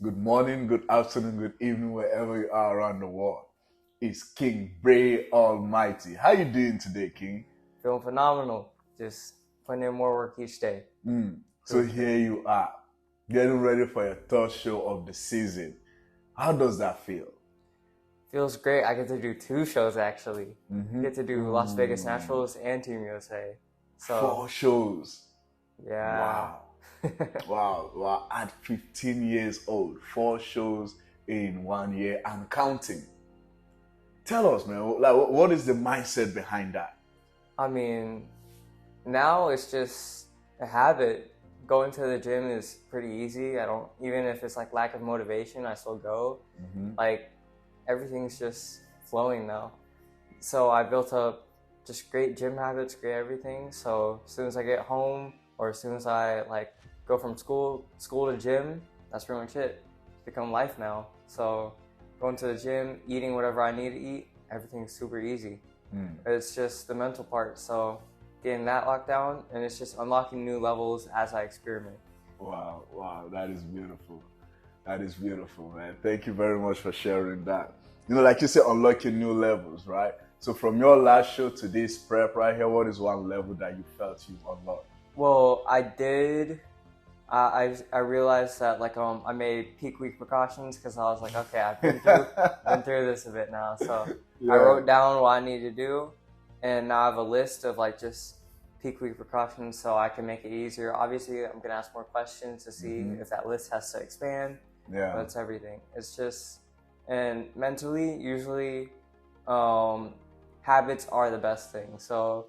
good morning, good afternoon, good evening, wherever you are around the world. It's King Bray Almighty. How you doing today, King? Feeling phenomenal. Just putting in more work each day. So here you are, getting ready for your third show of the season. How does that feel? Feels great. I get to do 2 shows actually. Get to do Las Vegas Naturals and Team USA. So 4 shows. yeah. Wow. Wow. At 15 years old, 4 shows in 1 year and counting. Tell us, man, like, what is the mindset behind that? I mean, now it's just a habit. Going to the gym is pretty easy. I don't, even if it's like lack of motivation, I still go. Like everything's just flowing now. So I built up just great gym habits, great everything. So as soon as I get home or as soon as I like go from school to gym, that's pretty much it. It's become life now. So going to the gym, eating whatever I need to eat, everything's super easy. It's just the mental part. So getting that locked down, and it's just unlocking new levels as I experiment. Wow, that is beautiful. That is beautiful, man. Thank you very much for sharing that. You know, like you said, unlocking new levels, right? So from your last show to this prep right here, what is one level that you felt you've unlocked? Well, I did. I realized that like I made peak week precautions because I was like, okay, I've been through this a bit now. So Yeah. I wrote down what I need to do, and now I have a list of like just peak week precautions so I can make it easier. Obviously, I'm gonna ask more questions to see if that list has to expand. Yeah. That's everything. It's just, and mentally, usually, habits are the best thing. So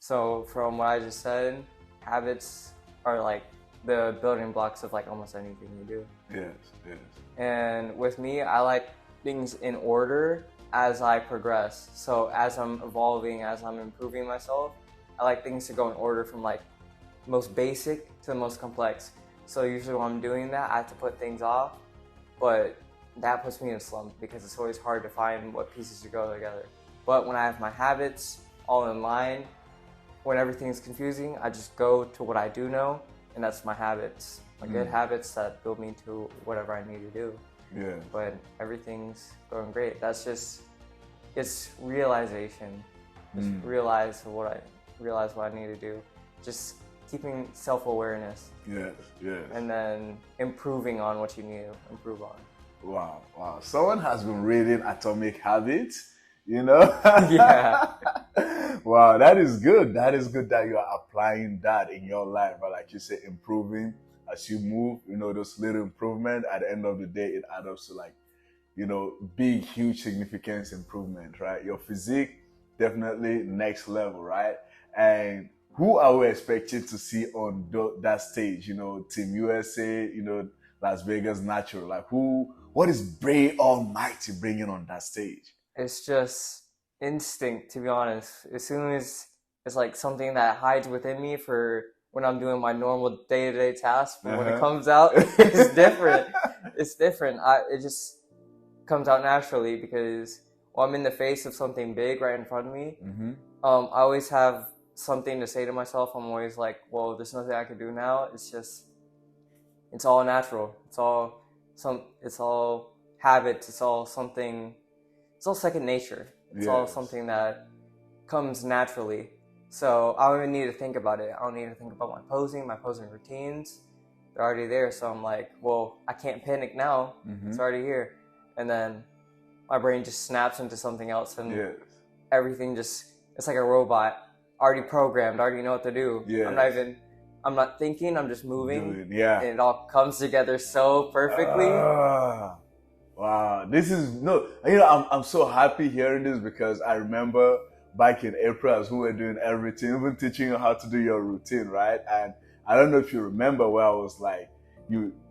from what I just said, habits are like the building blocks of like almost anything you do. Yes. And with me, I like things in order as I progress. So as I'm evolving, as I'm improving myself, I like things to go in order from like most basic to the most complex. So usually when I'm doing that, I have to put things off, but that puts me in a slump because it's always hard to find what pieces to go together. But when I have my habits all in line, when everything's confusing, I just go to what I do know, and that's my habits. My good habits that build me to whatever I need to do. Yeah. But everything's going great. That's just, it's realization. Just realize what I need to do. Just keeping self-awareness. Yes. And then improving on what you need to improve on. Wow. Someone has been reading Atomic Habits, you know? Yeah. Wow, that is good. That is good that you are applying that in your life, but like you say, improving as you move, you know, those little improvement at the end of the day, it adds up to like, you know, big, huge significance improvement, right? Your physique, definitely next level, right? And who are we expecting to see on that stage? You know, Team USA, you know, Las Vegas Natural. Like what is Bray Almighty bringing on that stage? It's just instinct, to be honest. As soon as it's like something that hides within me for when I'm doing my normal day-to-day tasks, but when it comes out, it's different. It's different. It just comes out naturally because when I'm in the face of something big right in front of me, I always have something to say to myself. I'm always like, well, there's nothing I can do now. It's all natural. It's all habits. It's all second nature. It's all something that comes naturally. So I don't even need to think about it. I don't need to think about my posing routines. They're already there. So I'm like, well, I can't panic now. It's already here. And then my brain just snaps into something else, and everything it's like a robot, already programmed, already know what to do. I'm not thinking, I'm just moving. And it all comes together so perfectly. Wow, I'm so happy hearing this because I remember back in April as we were doing everything, even teaching you how to do your routine, right? And I don't know if you remember where I was like,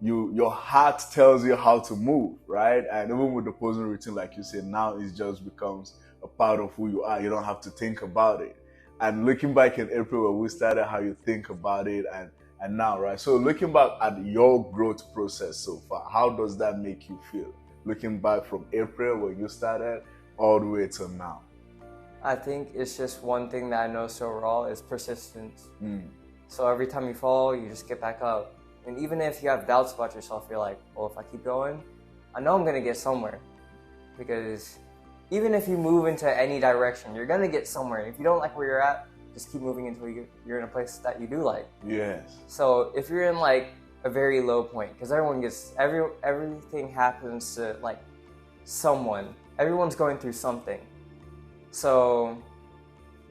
your heart tells you how to move, right? And even with the posing routine, like you said, now it just becomes a part of who you are. You don't have to think about it. And looking back in April where we started, how you think about it and now, right? So looking back at your growth process so far, how does that make you feel? Looking back from April when you started all the way till now. I think it's just one thing that I know so raw is persistence. So every time you fall, you just get back up. And even if you have doubts about yourself, you're like, well, if I keep going, I know I'm going to get somewhere. Because even if you move into any direction, you're going to get somewhere. If you don't like where you're at, just keep moving until you're in a place that you do like. Yes. So if you're in like a very low point, because everything happens to like someone. Everyone's going through something. So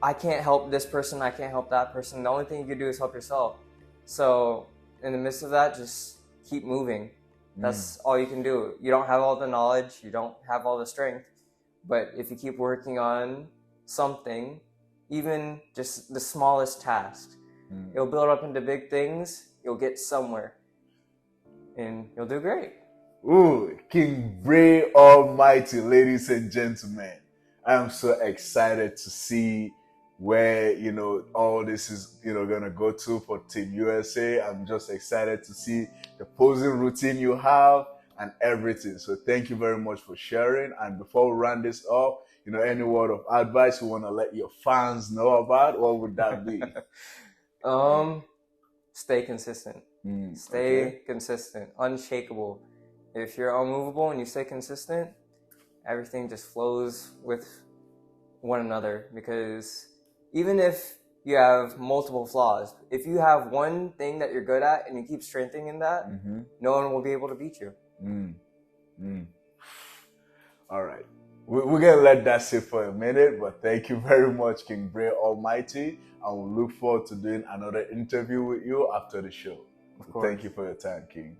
I can't help this person, I can't help that person. The only thing you can do is help yourself. So in the midst of that, just keep moving. That's all you can do. You don't have all the knowledge, you don't have all the strength, but if you keep working on something, even just the smallest task, it'll build up into big things, you'll get somewhere, and you'll do great. Ooh, King Bray Almighty, ladies and gentlemen. I'm so excited to see where, you know, all this is, you know, gonna go to for Team USA. I'm just excited to see the posing routine you have and everything. So thank you very much for sharing. And before we round this off, you know, any word of advice you want to let your fans know about, what would that be? Stay consistent. Stay consistent, unshakable. If you're unmovable and you stay consistent, everything just flows with one another. Because even if you have multiple flaws, if you have one thing that you're good at and you keep strengthening that, no one will be able to beat you. All right. We're going to let that sit for a minute, but thank you very much, King Bray Almighty. I will look forward to doing another interview with you after the show. Thank you for your time, King.